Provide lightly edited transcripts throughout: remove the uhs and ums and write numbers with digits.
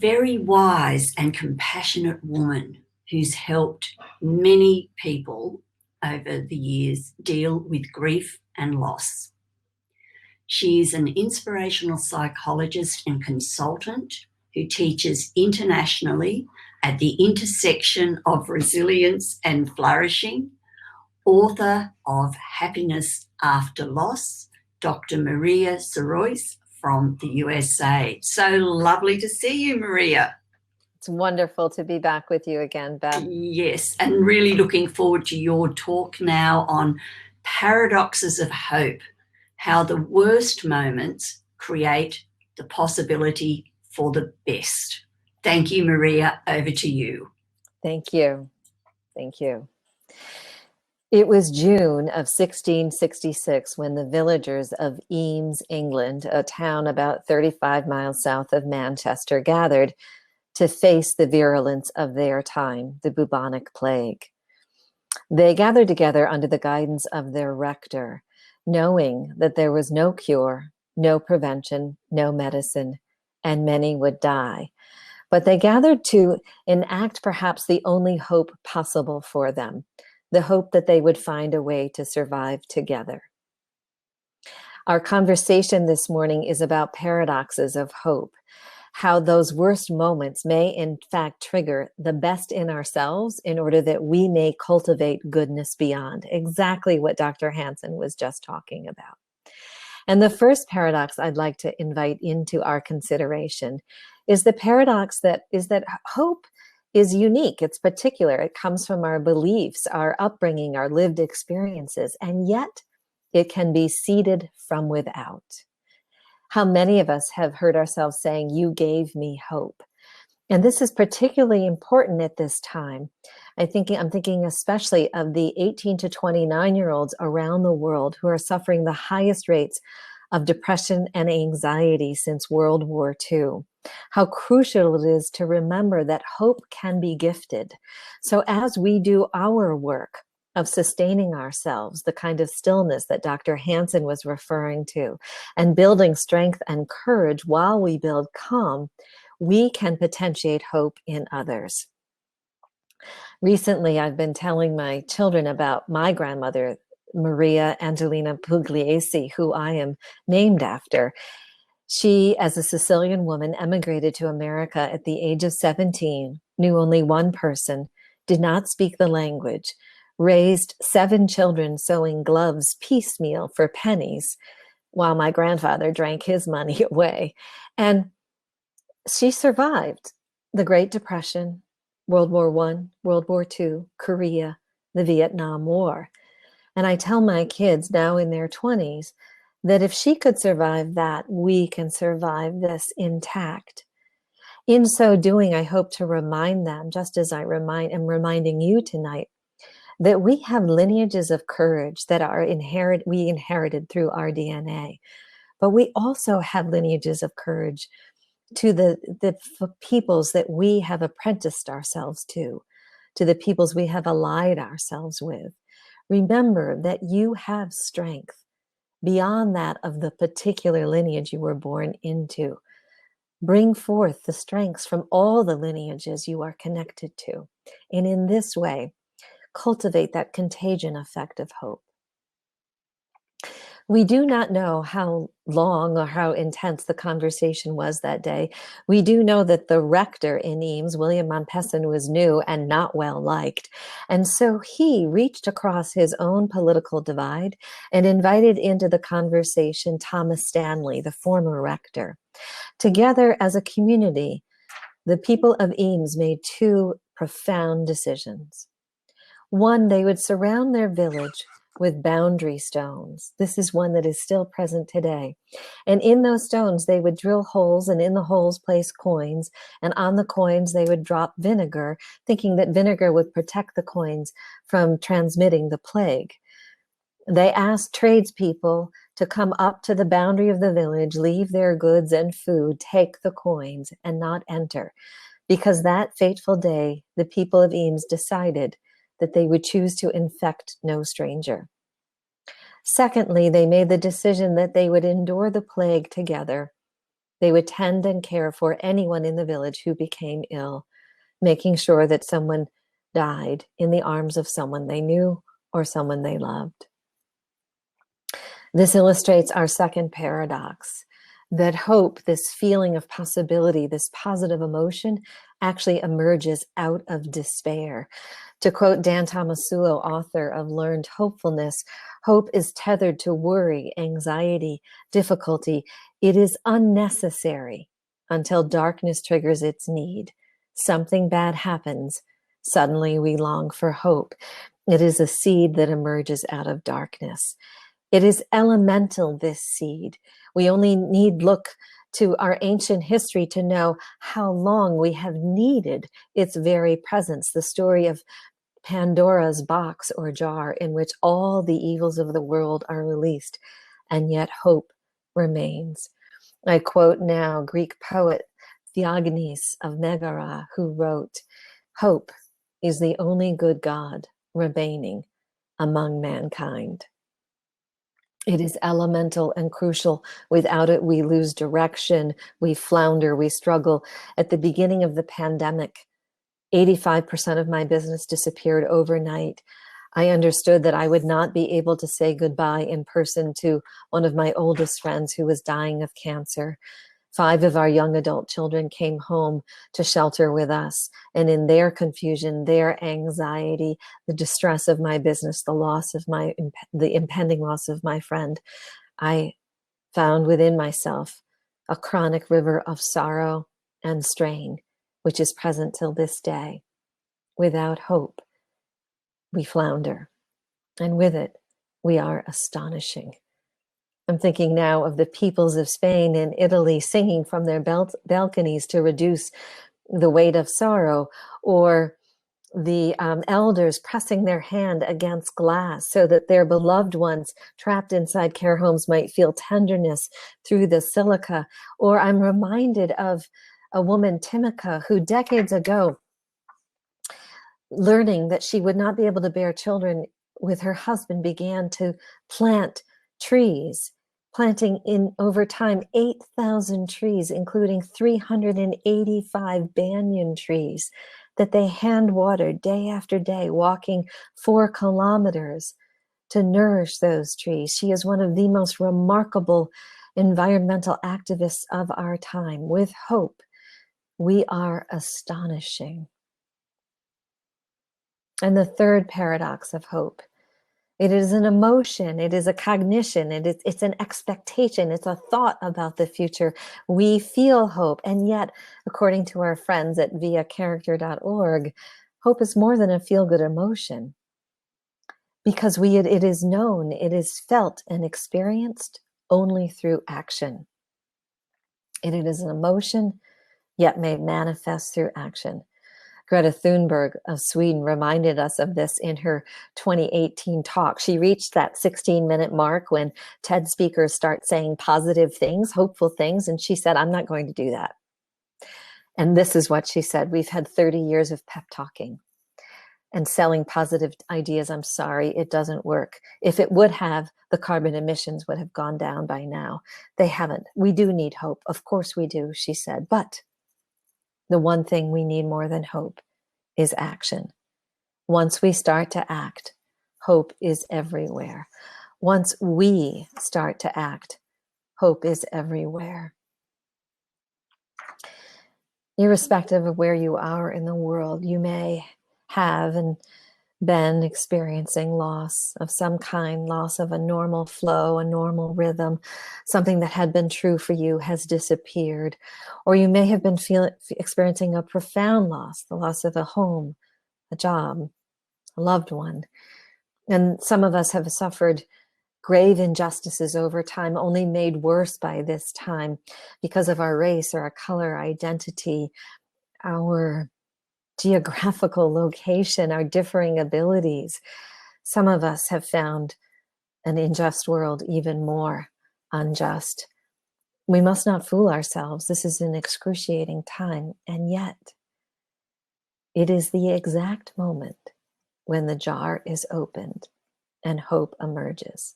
very wise and compassionate woman who's helped many people over the years deal with grief and loss. She's an inspirational psychologist and consultant who teaches internationally at the intersection of resilience and flourishing, author of Happiness After Loss, Dr. Maria Sirois from the USA. So lovely to see you, Maria. It's wonderful to be back with you again, Beth. Yes, and really looking forward to your talk now on paradoxes of hope, how the worst moments create the possibility for the best. Thank you, Maria. Over to you. Thank you. Thank you. It was June of 1666 when the villagers of Eames, England, a town about 35 miles south of Manchester, gathered to face the virulence of their time, the bubonic plague. They gathered together under the guidance of their rector, knowing that there was no cure, no prevention, no medicine, and many would die. But they gathered to enact perhaps the only hope possible for them, the hope that they would find a way to survive together. Our conversation this morning is about paradoxes of hope, how those worst moments may in fact trigger the best in ourselves in order that we may cultivate goodness beyond, exactly what Dr. Hansen was just talking about. And the first paradox I'd like to invite into our consideration is the paradox that hope is unique. It's particular. It comes from our beliefs, our upbringing, our lived experiences, and yet it can be seeded from without. How many of us have heard ourselves saying, "You gave me hope." And this is particularly important at this time. I'm thinking especially of the 18 to 29-year-olds around the world who are suffering the highest rates of depression and anxiety since World War II. How crucial it is to remember that hope can be gifted. So as we do our work of sustaining ourselves, the kind of stillness that Dr. Hansen was referring to, and building strength and courage while we build calm, we can potentiate hope in others. Recently, I've been telling my children about my grandmother, Maria Angelina Pugliese, who I am named after. She, as a Sicilian woman, emigrated to America at the age of 17, knew only one person, did not speak the language, raised 7 children sewing gloves piecemeal for pennies, while my grandfather drank his money away. And she survived the Great Depression, World War I, World War II, Korea, the Vietnam War. And I tell my kids now in their 20s that if she could survive that, we can survive this intact. In so doing, I hope to remind them, just as I am reminding you tonight, that we have lineages of courage that are we inherited through our DNA. But we also have lineages of courage to the peoples that we have apprenticed ourselves to the peoples we have allied ourselves with. Remember that you have strength beyond that of the particular lineage you were born into. Bring forth the strengths from all the lineages you are connected to. And in this way, cultivate that contagion effect of hope. We do not know how long or how intense the conversation was that day. We do know that the rector in Eames, William Montpesson, was new and not well liked. And so he reached across his own political divide and invited into the conversation Thomas Stanley, the former rector. Together as a community, the people of Eames made 2 profound decisions. One, they would surround their village with boundary stones. This is one that is still present today. And in those stones, they would drill holes, and in the holes place coins. And on the coins, they would drop vinegar, thinking that vinegar would protect the coins from transmitting the plague. They asked tradespeople to come up to the boundary of the village, leave their goods and food, take the coins, and not enter. Because that fateful day, the people of Eames decided that they would choose to infect no stranger. Secondly, they made the decision that they would endure the plague together They would tend and care for anyone in the village who became ill, making sure that someone died in the arms of someone they knew or someone they loved. This illustrates our second paradox, that hope, this feeling of possibility, this positive emotion, actually emerges out of despair. To quote Dan Tomasulo, author of Learned Hopefulness, hope is tethered to worry, anxiety, difficulty. It is unnecessary until darkness triggers its need. Something bad happens. Suddenly we long for hope. It is a seed that emerges out of darkness. It is elemental, this seed. We only need look to our ancient history to know how long we have needed its very presence. The story of Pandora's box or jar in which all the evils of the world are released, and yet hope remains. I quote now Greek poet Theognis of Megara, who wrote, "Hope is the only good God remaining among mankind." It is elemental and crucial. Without it, we lose direction, we flounder, we struggle. At the beginning of the pandemic, 85% of my business disappeared overnight. I understood that I would not be able to say goodbye in person to one of my oldest friends who was dying of cancer. 5 of our young adult children came home to shelter with us, and in their confusion, their anxiety, the distress of my business, the impending loss of my friend, I found within myself a chronic river of sorrow and strain, which is present till this day. Without hope, we flounder, and with it, we are astonishing. I'm thinking now of the peoples of Spain and Italy singing from their balconies to reduce the weight of sorrow, or the elders pressing their hand against glass so that their beloved ones trapped inside care homes might feel tenderness through the silica. Or I'm reminded of a woman, Timica, who decades ago, learning that she would not be able to bear children with her husband, began to plant trees, planting in over time 8,000 trees, including 385 banyan trees that they hand watered day after day, walking 4 kilometers to nourish those trees. She is one of the most remarkable environmental activists of our time. With hope, we are astonishing. And the third paradox of hope, it is an emotion, it is a cognition, it's an expectation, it's a thought about the future. We feel hope, and yet, according to our friends at viacharacter.org, hope is more than a feel-good emotion, because it is known, it is felt and experienced only through action. It is an emotion, yet made manifest through action. Greta Thunberg of Sweden reminded us of this in her 2018 talk. She reached that 16-minute mark when TED speakers start saying positive things, hopeful things, and she said, "I'm not going to do that." And this is what she said: "We've had 30 years of pep talking and selling positive ideas. I'm sorry, it doesn't work. If it would have, the carbon emissions would have gone down by now. They haven't. We do need hope. Of course we do," she said. But the one thing we need more than hope is action. Once we start to act, hope is everywhere. Once we start to act, hope is everywhere. Irrespective of where you are in the world, you may have and been experiencing loss of some kind, loss of a normal flow, a normal rhythm. Something that had been true for you has disappeared. Or you may have been experiencing a profound loss, the loss of a home, a job, a loved one. And some of us have suffered grave injustices over time, only made worse by this time because of our race or our color, identity, our geographical location, our differing abilities. Some of us have found an unjust world even more unjust. We must not fool ourselves. This is an excruciating time, and yet it is the exact moment when the jar is opened and hope emerges.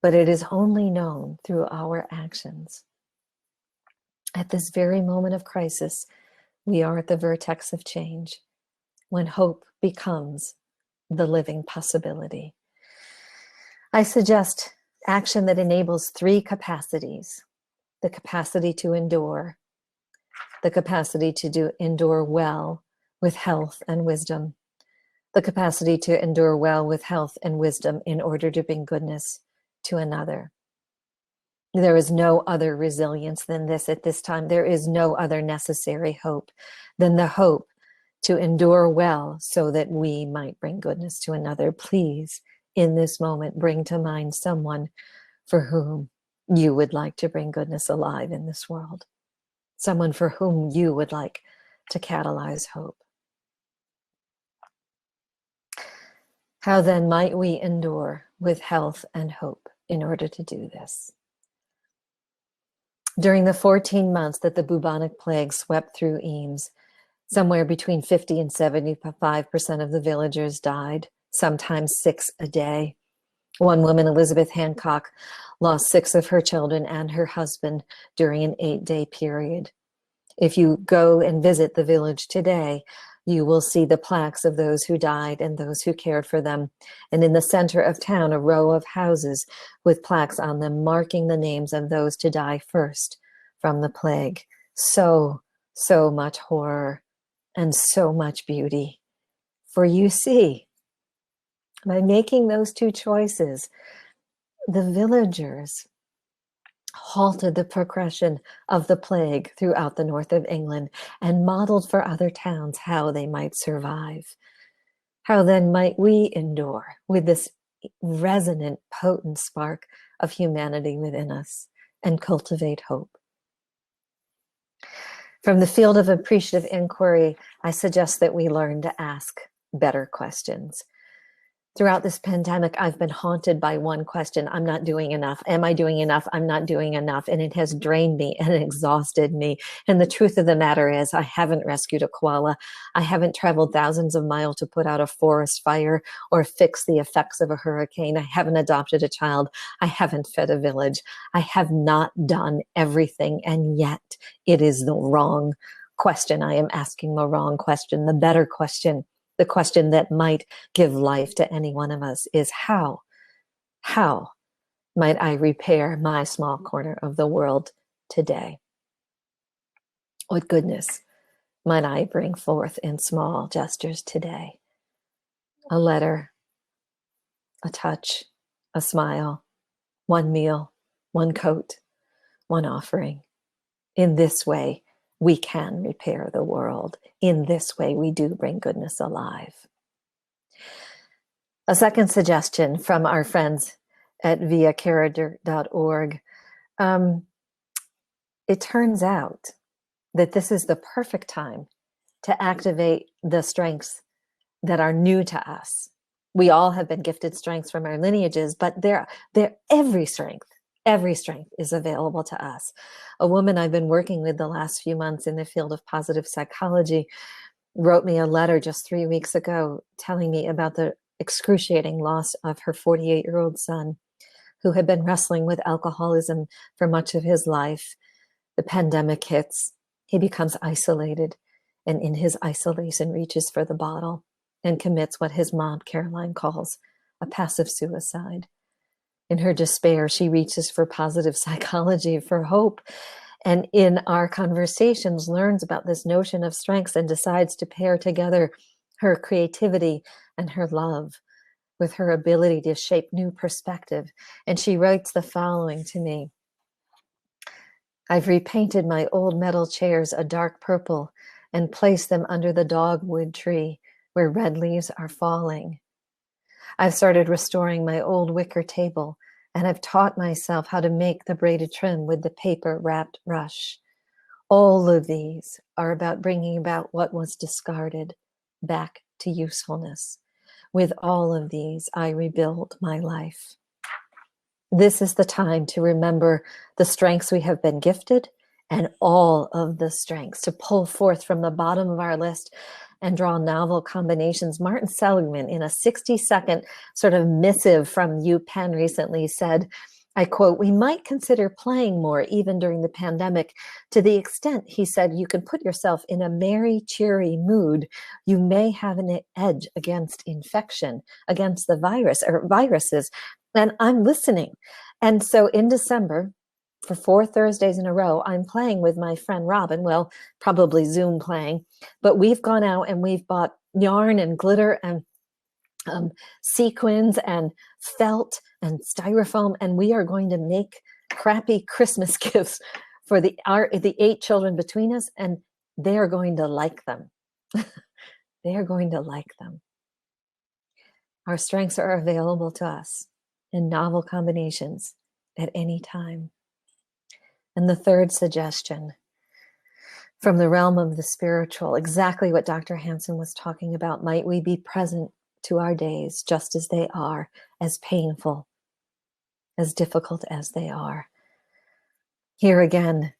But it is only known through our actions. At this very moment of crisis, we are at the vertex of change, when hope becomes the living possibility. I suggest action that enables 3 capacities: the capacity to endure, the capacity to endure well with health and wisdom, the capacity to endure well with health and wisdom in order to bring goodness to another. There is no other resilience than this at this time. There is no other necessary hope than the hope to endure well so that we might bring goodness to another. Please, in this moment, bring to mind someone for whom you would like to bring goodness alive in this world. Someone for whom you would like to catalyze hope. How then might we endure with health and hope in order to do this? During the 14 months that the bubonic plague swept through Eames, somewhere between 50 and 75% of the villagers died, sometimes 6 a day. One woman, Elizabeth Hancock, lost 6 of her children and her husband during an 8-day period. If you go and visit the village today, you will see the plaques of those who died and those who cared for them. And in the center of town, a row of houses with plaques on them marking the names of those to die first from the plague. So much horror and so much beauty. For you see, by making those 2 choices, the villagers halted the progression of the plague throughout the north of England and modeled for other towns how they might survive. How then might we endure with this resonant, potent spark of humanity within us and cultivate hope? From the field of appreciative inquiry, I suggest that we learn to ask better questions. Throughout this pandemic, I've been haunted by one question: I'm not doing enough. Am I doing enough? I'm not doing enough. And it has drained me and exhausted me. And the truth of the matter is, I haven't rescued a koala. I haven't traveled thousands of miles to put out a forest fire or fix the effects of a hurricane. I haven't adopted a child. I haven't fed a village. I have not done everything. And yet it is the wrong question. I am asking the wrong question. The better question, the question that might give life to any one of us, is how might I repair my small corner of the world today? What goodness might I bring forth in small gestures today? A letter, a touch, a smile, one meal, one coat, one offering. In this way, we can repair the world. In this way, we do bring goodness alive. A second suggestion from our friends at viacarider.org. It turns out that this is the perfect time to activate the strengths that are new to us. We all have been gifted strengths from our lineages, but every strength is available to us. A woman I've been working with the last few months in the field of positive psychology wrote me a letter just 3 weeks ago telling me about the excruciating loss of her 48-year-old son, who had been wrestling with alcoholism for much of his life. The pandemic hits. He becomes isolated, and in his isolation reaches for the bottle and commits what his mom, Caroline, calls a passive suicide. In her despair, she reaches for positive psychology, for hope, and in our conversations learns about this notion of strengths and decides to pair together her creativity and her love with her ability to shape new perspective. And she writes the following to me: I've repainted my old metal chairs a dark purple and placed them under the dogwood tree where red leaves are falling. I've started restoring my old wicker table, and I've taught myself how to make the braided trim with the paper wrapped rush. All of these are about bringing about what was discarded back to usefulness. With all of these, I rebuild my life. This is the time to remember the strengths we have been gifted and all of the strengths, to pull forth from the bottom of our list and draw novel combinations. Martin Seligman, in a 60-second sort of missive from UPenn recently, said, I quote, "We might consider playing more even during the pandemic, to the extent," he said, "you can put yourself in a merry, cheery mood. You may have an edge against infection, against the virus or viruses." And I'm listening. And so in December, for 4 Thursdays in a row, I'm playing with my friend Robin, well, probably Zoom playing, but we've gone out and we've bought yarn and glitter and sequins and felt and styrofoam, and we are going to make crappy Christmas gifts for the 8 children between us, and they are going to like them. They are going to like them. Our strengths are available to us in novel combinations at any time. And the third suggestion, from the realm of the spiritual, exactly what Dr. Hansen was talking about. Might we be present to our days just as they are, as painful, as difficult as they are. Here again,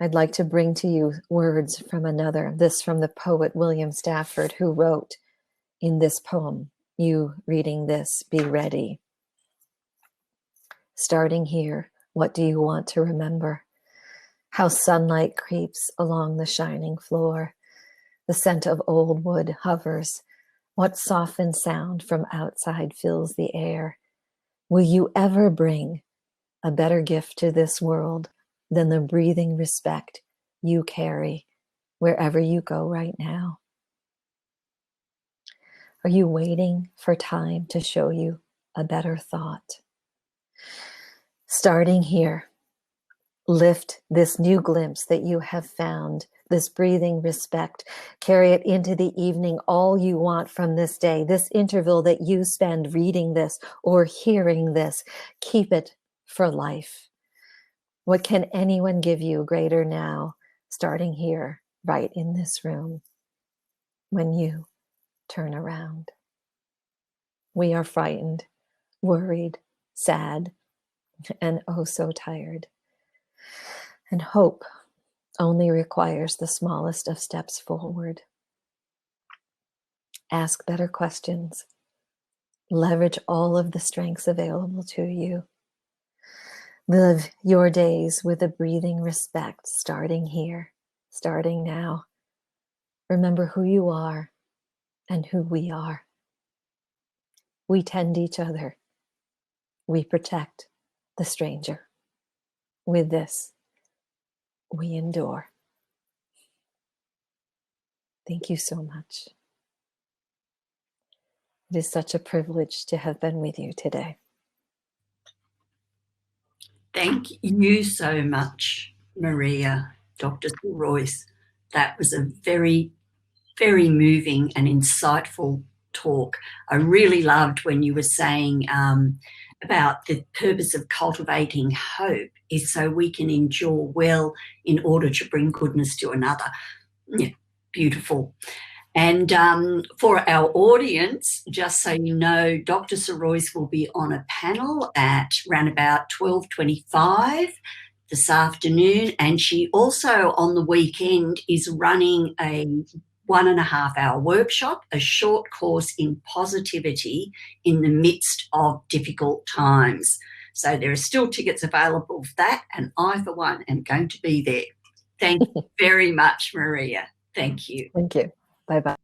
I'd like to bring to you words from another, this from the poet William Stafford, who wrote in this poem, you reading this, be ready. Starting here, what do you want to remember? How sunlight creeps along the shining floor. The scent of old wood hovers. What softened sound from outside fills the air? Will you ever bring a better gift to this world than the breathing respect you carry wherever you go right now? Are you waiting for time to show you a better thought? Starting here, lift this new glimpse that you have found, this breathing respect, carry it into the evening, all you want from this day, this interval that you spend reading this or hearing this, keep it for life. What can anyone give you greater now, starting here, right in this room, when you turn around? We are frightened, worried, sad, and oh so tired. And hope only requires the smallest of steps forward. Ask better questions. Leverage all of the strengths available to you. Live your days with a breathing respect, starting here, starting now. Remember who you are and who we are. We tend each other. We protect the stranger. With this, we endure. Thank you so much. It is such a privilege to have been with you today. Thank you so much, Maria, Dr. Sirois. That was a very, very moving and insightful talk. I really loved when you were saying about the purpose of cultivating hope is so we can endure well in order to bring goodness to another. Yeah, beautiful. And for our audience, just so you know, Dr. Sirois will be on a panel at around about 12:25 this afternoon. And she also on the weekend is running a 1.5-hour workshop, a short course in positivity in the midst of difficult times. So there are still tickets available for that. And I, for one, am going to be there. Thank you very much, Maria. Thank you. Thank you. Bye-bye.